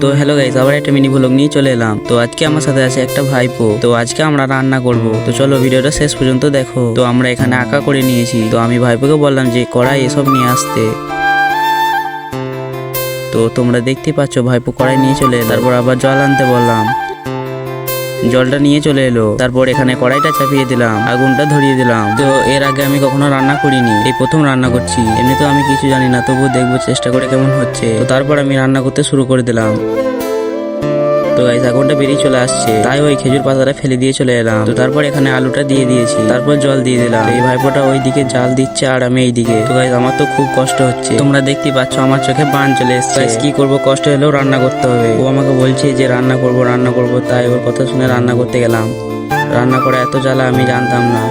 তো hello guys, আবার একটা মিনি ব্লগ নিয়ে চলে এলাম। তো আজকে আমার সাথে আছে একটা ভাইপো। তো আজকে আমরা রান্না করব। তো চলো ভিডিওটা শেষ পর্যন্ত দেখো। তো আমরা এখানে আঁকা করে নিয়েছি। তো আমি ভাইপোকে বললাম যে কড়াই এসব নিয়ে আসতে। তো তোমরা দেখতে পাচ্ছ ভাইপো কড়াই নিয়ে চলে এলো। তারপর আবার জল আনতে বললাম, জলটা নিয়ে চলে এলো। তারপর এখানে কড়াইটা চাপিয়ে দিলাম, আগুনটা ধরিয়ে দিলাম। তো এর আগে আমি কখনো রান্না করিনি, এই প্রথম রান্না করছি। এমনিতেও আমি কিছু জানি না, তবুও দেখবো চেষ্টা করে কেমন হচ্ছে। তো তারপর আমি রান্না করতে শুরু করে দিলাম। তো গাইস আগুনটা বেরিয়ে চলে আসছে, তাই ওই খেজুর পাতাটা ফেলে দিয়ে চলে এলাম। তো তারপর এখানে আলুটা দিয়ে দিয়েছি, তারপর জল দিয়ে দিলাম। এই ভাইপোটা ওইদিকে জাল দিচ্ছে আর আমি এইদিকে। তো গাইস আমার তো খুব কষ্ট হচ্ছে, তোমরা দেখতেই পাচ্ছ আমার চোখে বান চলে এসছে। কি করব, কষ্ট হলেও রান্না করতে হবে। ও আমাকে বলছে যে রান্না করব, তাই ওর কথা শুনে রান্না করতে গেলাম। রান্না করা এত জ্বালা আমি জানতাম না।